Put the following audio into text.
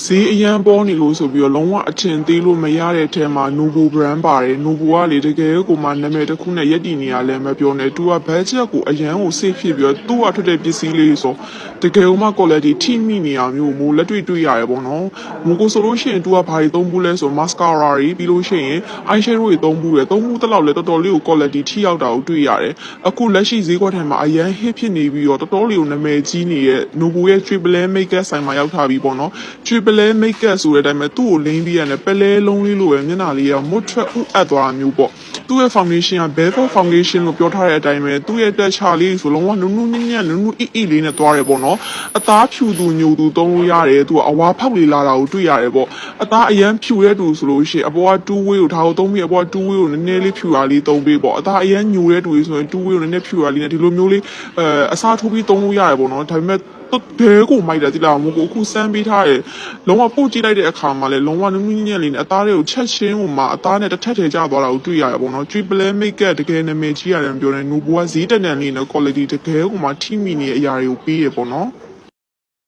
ဈေးအရန်ပေါ်နေလို့ဆိုပြီးတော့လုံးဝအထင်သေးလို့မရတဲ့အထက်မှာ Novo brand ပါတယ် Novo ကလေတကယ်ကိုမှနာမည်တစ်ခုနဲ့ယက်တည်နေရလဲမပြောနဲ့သူက budget ကိုအရန်ကို save ဖြစ်ပြီးတော့သူ့ကထွက်တဲ့ပစ္စည်းလေးဆိုတကယ်ကိုမှ quality ထိမိနေအောင်မျိုးမို့လက်တွေ့တွေ့ရတယ်ပေါ့နော်။မို့ကိုဆိုလို့ရှိရင်သူကဘာတွေသုံးဘူးလဲဆို mascara တွေပြီးလို့ရှိရင် eyeshadow တွေသုံးဘူးတယ်သုံးဘူးတလောက်လဲတော်တော်လေးကို quality ထိရောက်တာကိုတွေ့ရတယ်။အခုလက်ရှိဈေးကွက်ထဲမှာအရန် hit ဖြစ်နေပြီးတော့တော်တော်လေးကိုနာမည်ကြီးနေတဲ့ Novo ရဲ့ Triple A makeup ဆိုင်မှာရောက်ထားပြီပေါ့နော်။ Triple A makeup ဆိုတဲ့အတိုင်းပဲသူ့ကိုလိမ့်ပြီးရတယ်ပလဲလုံးလေးလိုပဲမျက်နှာလေးကမွတ်ထွက်ဥအပ်သွားတာမျိုးပေါ့သူ့ရဲ့ foundation က Velvet foundation လို့ပြောထားတဲ့အတိုင်းပဲသူ့ရဲ့တက်ချလေးဆိုလုံးဝနုနုညံ့ညံ့နုနုအီလေးနဲ့သွားတယ်ပေါ့နော်အသားဖြူသူညိုသူသုံးလို့ရတယ်သူကအဝါဖောက်လေးလာတာကိုတွေ့ရတယ်ပေါ့အသားအရန်ဖြူတဲ့သူဆိုလို့ရှိရင်အပေါ်က2 way ကိုထားအောင်သုံးပြီးအပေါ်က2 way ကိုနည်းနည်းလေးဖြူတာလေးသုံးပေးပေါ့အသားအရန်ညိုတဲ့သူဆိုရင်2 way ကိုနည်းနည်းဖြူတာလေးနဲ့ဒီလိုမျိုးလေးအစားထိုးပြီးသုံးလို့ရတယ်ပေါ့နော်ဒါပေမဲ့ဘဲကိုမိုက်တာတိလာမို့ကိုအခုစမ်းပေးထားတယ်လုံးဝပို့ကြည့်လိုက်တဲ့အခါမှာလည်းလုံးဝနုနုညံ့လေးနဲ့အသားတွေကိုချက်ချင်းကိုမှအသားနဲ့တစ်ထက်ထဲကျသွားတာကိုတွေ့ရတယ်ပေါ့နော် Triple A makeup တကယ်နာမည်ကြီးရတယ်ပြောတယ် Novo ကဈေးတက်တန်လေးနဲ့ quality တကယ်ကိုမှထိမိနေတဲ့အရာတွေကိုပေးရပေါ့နော်